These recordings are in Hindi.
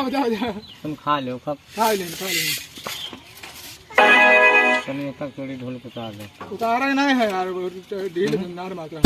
जाओ जाओ जाओ, तुम खा लो कब खा लें खा लें। तनी एक चोरी ढोल के उतार दे। उतारा ही नहीं है यार, वो ढील धंधार मात्रा।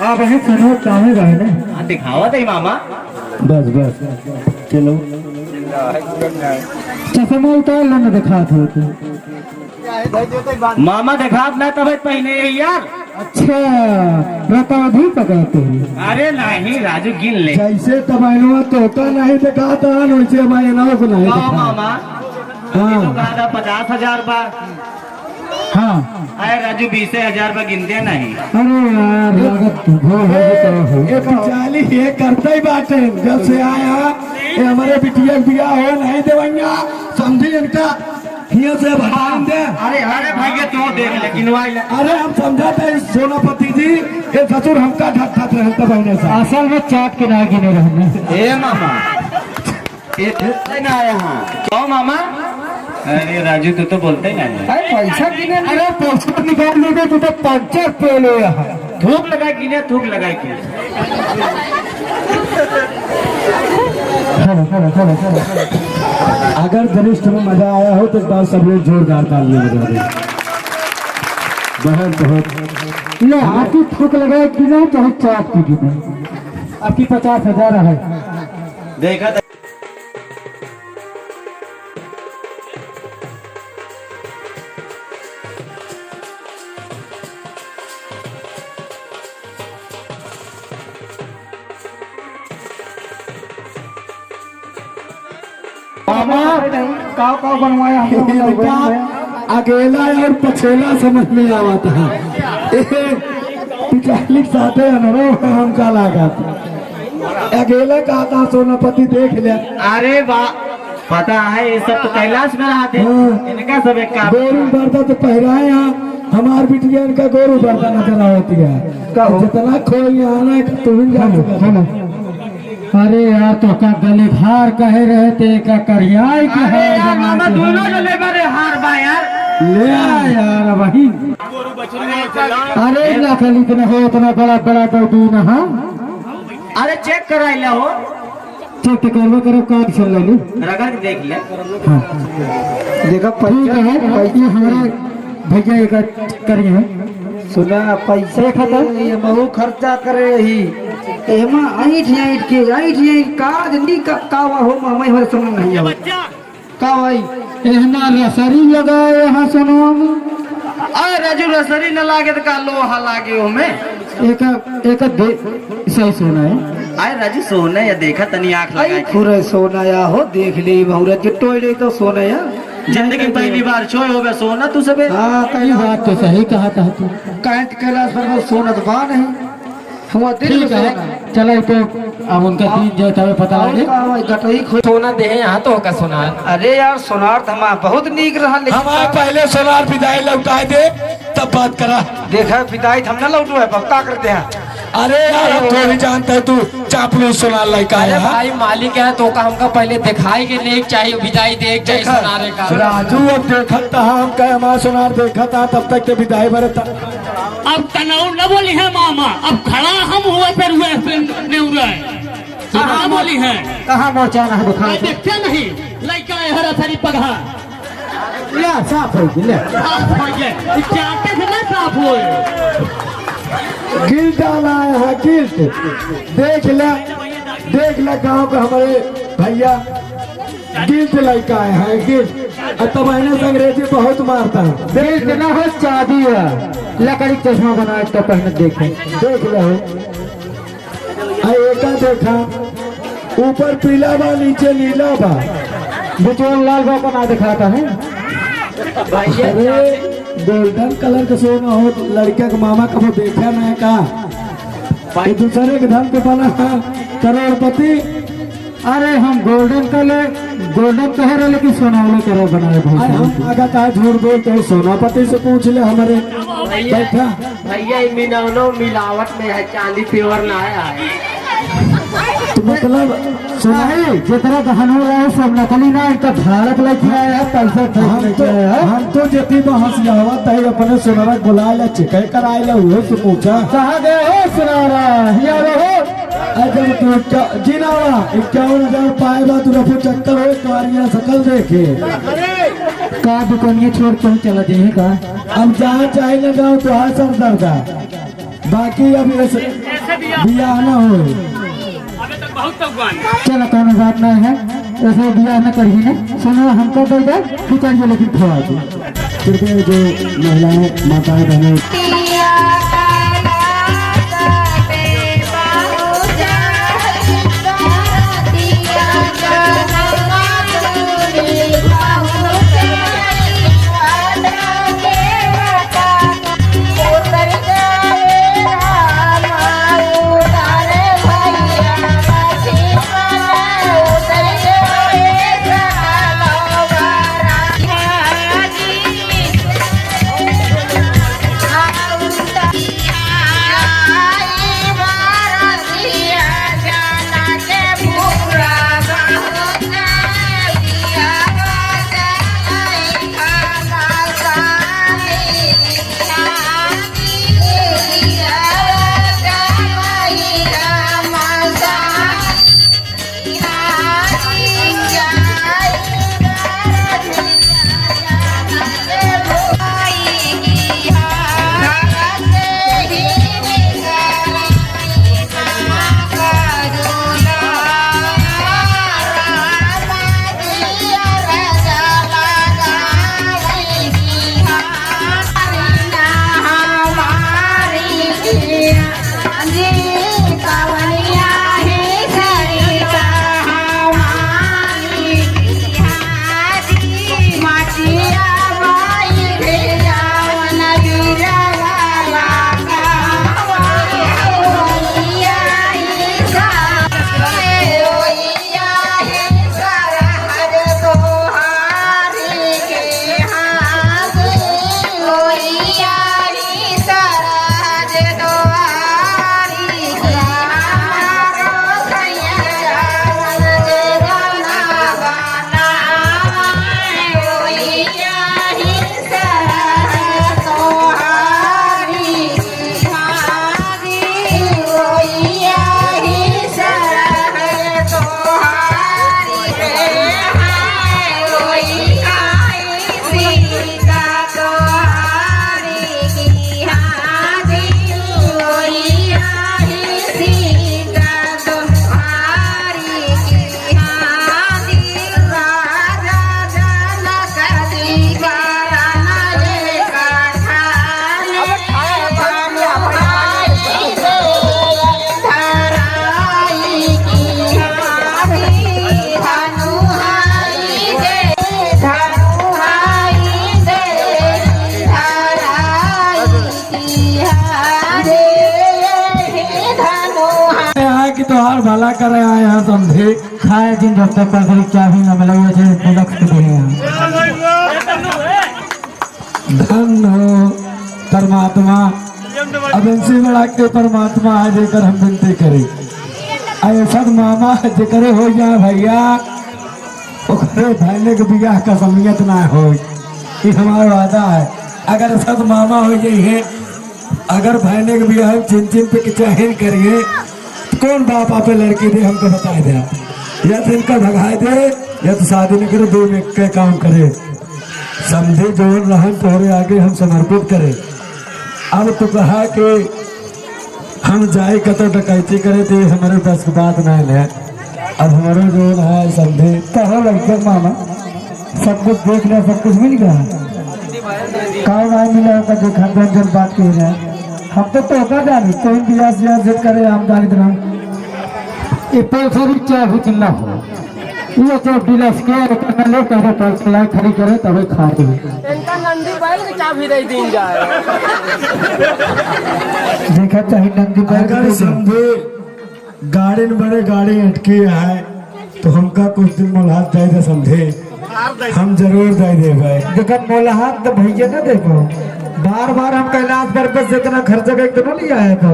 आप है सुनो काहे गए ना? हाँ दिखावा दे मामा। बस बस चलो चश्मा उतार लो ना, दिखा दो तो। मामा देखा ना तब पहने यार। अच्छा रताधी पकड़ते हैं। अरे नहीं राजू गिन ले। जैसे तबाइनवा तोता नहीं दिखाता वैसे बाइनवा को नहीं दिखा। मामा हाँ 50,000 बार। हाँ अरे राजू 20,000 बार गिनते नहीं। अरे यार लागत ये पिचाली ये करते ही बाटे। जब से आया ये हमारे बिटिया बिया हो नहीं देवैया समझी इनका हिया से भगवान दे। अरे अरे भाई तू देख लेकिन अरे हम समझाते हैं सोनापति जी ये ससुर हमका ढक ढक रहता बहने से। असल में चाट के ना गिने रहने। ए मामा ये ना आया हाँ क्यों मामा? अरे राजू तू तो बोलते ही नहीं। पैसा गिने। अरे पैसा निकाल लेंगे तू तो 5 रुपये लो यहाँ। थूक लगाए गिने थूक लगाए गिने। अगर गरिष्ठ में मजा आया हो तो इस बार सब लोग जोरदार तालियां बजा दें। बहुत बहुत ले आपकी थूक लगाए गिने चाहे चाट की गिने आपकी 50,000 है। देखा काव बनवाया अकेला और पछेला समझ में आवता है। 40 साथे अनुरोध हम का लागत अकेला का था सोनापति देख लिया। अरे वाह पता है ये सब तो कैलाश में रहते हैं। इनका सब एक काम बोरिंग पड़ता तो पहराए यहाँ हमार बिटिया का गोरू बढ़ता नजर होती है जितना खोई आना है तू भी जान। अरे यार तो का गले हार कहे रहे थे का करियाई के है मामा दोनों जो लेबर हार बा यार ले आ यार वही। अरे ना खाली इतना हो इतना बड़ा बड़ा तो दून हाँ। अरे चेक कराइला हो चेक करवा करो का चल ली रगड़ के देख ले। देखा पैसा है पैसा हमारे भैया एक करिए सुना पैसे खाता ये बहु खर्चा करे ही एमा ऐठ के का जल्दी का हो मामा हमारे समझ नहीं आवे का भाई एहना रसरी लगाए यहाँ सुनो अरे राजू रसरी न लागे तो का लोहा लागे हो में एक एक दे सही सुना है। आए राजू सोना या देखा तनी आंख लगाई पूरे सोना या हो देख ली बहुरा के टोयले तो सोना या जिंदगी में पहली बार छोड़ हो गया सोना तू सबे। हां ये कहीं बात तो सही कहा था तू कांट कैलाश पर सोना तो बा नहीं हुआ दिल ठीक है चलो तो अब उनका दिन जो तवे पता लगे गटई सोना दे यहाँ तो का सोना। अरे यार सोनार तो हमारा बहुत नीक रहा हमारे पहले सोनार विदाई लौटाए दे तब बात करा। देखा विदाई हम ना लौटू है पक्का करते हैं। अरे यार हम थोड़ी जानते है तू चापलूस सोनार लड़का है। भाई मालिक है तो का हमका पहले दिखाई के ले चाहिए विदाई दे चाहिए सुनारे का। राजू अब देखा था हम कहे हमारा सोनार देखा था तब तक के विदाई भरे था। अब तनाव न बोली है मामा अब खड़ा हम हुए फिर हुए कहाँ बोली है कहाँ पहुँचाना है दिखा देखते नहीं लड़का है हरा थरी पगहा ले साफ हो गई ले साफ हो गए चाटे से ना साफ हुए गिल्ट आना है गिल्ट देख ले गाँव के हमारे भैया गिल्ट लड़का है गिल्ट तब मैंने अंग्रेजी बहुत मारता है देख ना हो चाबी है लकड़ी चश्मा बनाए तो पहले देखे देख लो एक देखा ऊपर पीला बा नीचे नीला बा बिचौल लाल बाबा बना दिखाता है। अरे गोल्डन कलर का सोना हो लड़के का मामा कभी देखा नहीं का एक दूसरे के धन पे बना करोड़पति। अरे हम गोल्डन कह रहे लेकिन सोनावले करो बनाए अरे हम अगर कहा झूठ बोलते हैं सोनापति से पूछ ले हमारे बैठा भैया मिलावट में है चांदी प्योर ना है। तो मतलब सुनाई जितना दहन हो रहा है सब नकली ना इनका भारत लेके आया है पैसा हम तो जति बहस हवा तय अपने सुनरा बुला ले चिकन कराए ले वो से पूछा कहा गए हो सुनारा यार हो जब तू जिनावा 51,000 पाएगा तू रफू चक्कर हो तुम्हारी शकल देखे का दुकानिया छोड़ क्यों चला जाए का अब जहाँ चाहे लगाओ तो हाँ सर दर्दा बाकी अब बिया ना हो चलो कोनो बात नहीं है ऐसे बिया न करिए ना सुनो हमको दे दे खिंचाइए लेकिन खवा दो कृपया जो महिलाएं माताएं बहनें तुम्हार भला करे आए हैं समझे। खाए दिन जब तक कल चाहे ना मिला ये प्रोडक्ट के दिए हैं। धन हो परमात्मा, अब इनसे बड़ा के परमात्मा है जेकर हम विनती करें। ऐसा मामा जेकर हो जाए भैया ओकरे भैले के बियाह का समियत ना हो, ये हमारा वादा है। अगर सद मामा हो जाइए, अगर भैले के बियाह चिन चिन पे चाहे करिए, कौन बाप आपे लड़की दे हमको बता दे, या तो इनका भगाए दे या तो शादी न करे, दो में के काम करे। समझे जो रहन तोहरे आगे हम समर्पित करें। अब तो कहा कि हम जाए कतो डकैती करे थे, हमारे बस की बात नहीं है। अब हमारे जो है समझे कहो लड़के मामा सब कुछ देख लिया, सब कुछ मिल गया। कौन आए मिला होगा जो घर जन बात की है। हम तो होगा जानी कोई बियाह जिद करे हम जानी तरह ये पैसा भी चाहे चिल्ला हो ये तो बिलस के करना कहे पैसा खड़ी करे तभी खा दे। इनका नंदी बैल की चाबी दे दी जाए। देखा चाहिए नंदी अगर समझे गाड़ी में बड़े गाड़ी अटकी है तो हमका कुछ दिन मुलाकात दे दे, समझे हम जरूर दे दे भाई। देखा मुलाकात तो भैया ना देखो बार बार हम कैलाश पर्पज से इतना खर्चा का इतना नहीं आया था।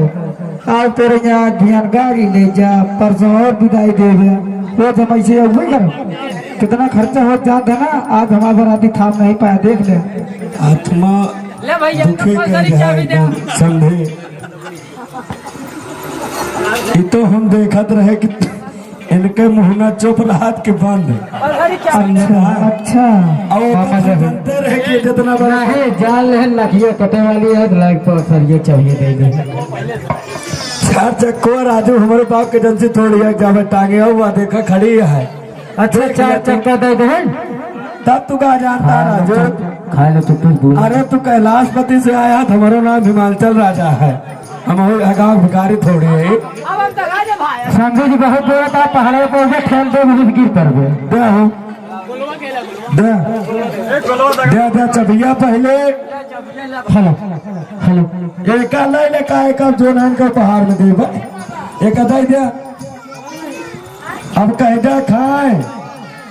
आज तेरे यहाँ ध्यान गाड़ी ले जा, परसों और विदाई दे दे, वो तो ऐसे वही करो कितना खर्चा हो जाता है ना। आज हमारा बराती थाम नहीं पाया, देख ले आत्मा ले भैया दुखी कर जाए समझे। ये तो हम देखत रहे कि इनके मुहना चुप रात के बंद। अच्छा जानते रहे कि जितना बड़ा है जान ले लखियो कटे वाली है लाइक पर सर ये चाहिए दे दे। चार चक्को राजू हमारे बाप के जन से थोड़ी है जावे टांगे हुआ देखा खड़ी है। अच्छा चार चक्का दे दे तब तू कहा जानता राजू। खा ले तो तू बोल। अरे तू कैलाशपति से आया, हमारा नाम हिमाचल राजा है, हम गाँव भिखारी थोड़ी है। संजय जी बहुत बोला था पहाड़ों को खेल दे मुझे गिर कर दे चबिया पहले हेलो हेलो एक ले का जो नान का पहाड़ में दे एक अदा दे। अब कहजा खाए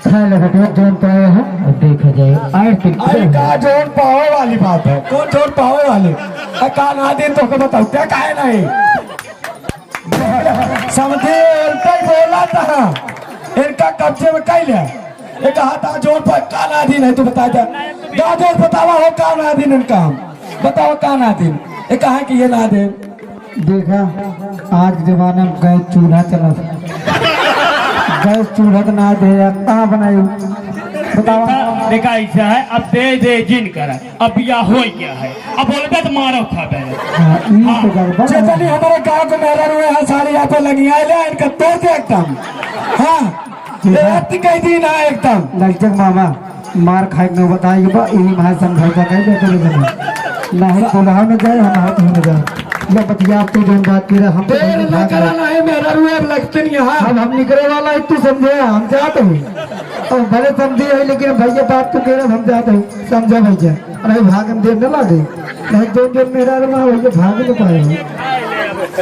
खा लगा जोन पाए है अब देखा जाए अरे का जोन पावे वाली बात है, कौन जोन पावे वाली का ना दिन तो बताओ क्या काहे नहीं समझे। इनका बोला था इनका कब्जे में कई लिया एक हाथा जोन पर का ना दिन है, तू बता जा जोर बतावा हो का ना दिन इनका बताओ का ना दिन ये कहा कि ये ना दे। देखा आज जमाना में गैस चूल्हा चला गैस चूल्हा तो ना दे कहाँ बनाई बताओ। देखा ऐसा है अब दे दे जिन कर अब या हो गया है अब बोलते तो मारो खा चली हमारे गाँव को मेरा रुए है साड़ी यहाँ पे लगी है इनका तोड़ दे एकदम। हाँ कई दिन है एकदम ललचक मामा मार खाए में बताएगी बा यही वहाँ समझौता कह दे नहीं बोला में जाए हम हाथ में जाए या बतिया आप तो जो बात की हम तो नहीं मेरा रुए लगते नहीं है। हम निकले वाला है तू समझे हम जाते हैं और भले समझे है लेकिन भैया बात तो कह रहे हम जाते हैं समझा भैया। अरे भाग हम देर न लागे नहीं जो जो मेरा रुआ भैया भाग नहीं पाए।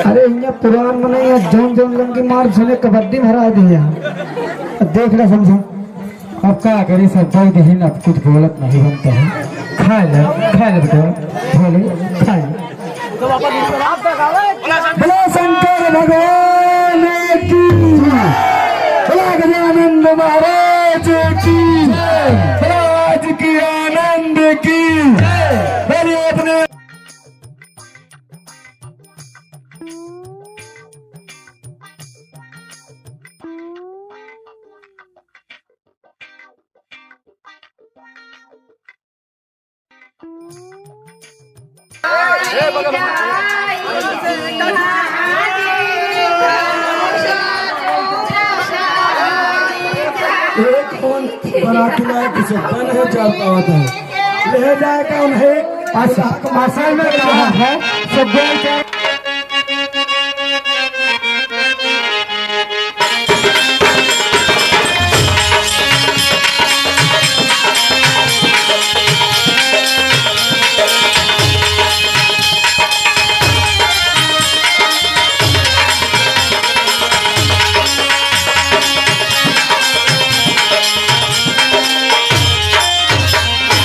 अरे यहाँ पुरान में नहीं जोन जोन लंगी मार सुने कबड्डी में हरा दिया देख ले समझो। अब क्या करी सब दे दे अब कुछ बोलत नहीं बनता है। खा ले बेटा बोले खा ले बोलो शंकर भगवान की बोलो गजानंद महाराज की राज की आनंद की बोलिए अपने कौन बराती लाए किसे बन है चलता होता है ले जाए कौन है आशा में है सब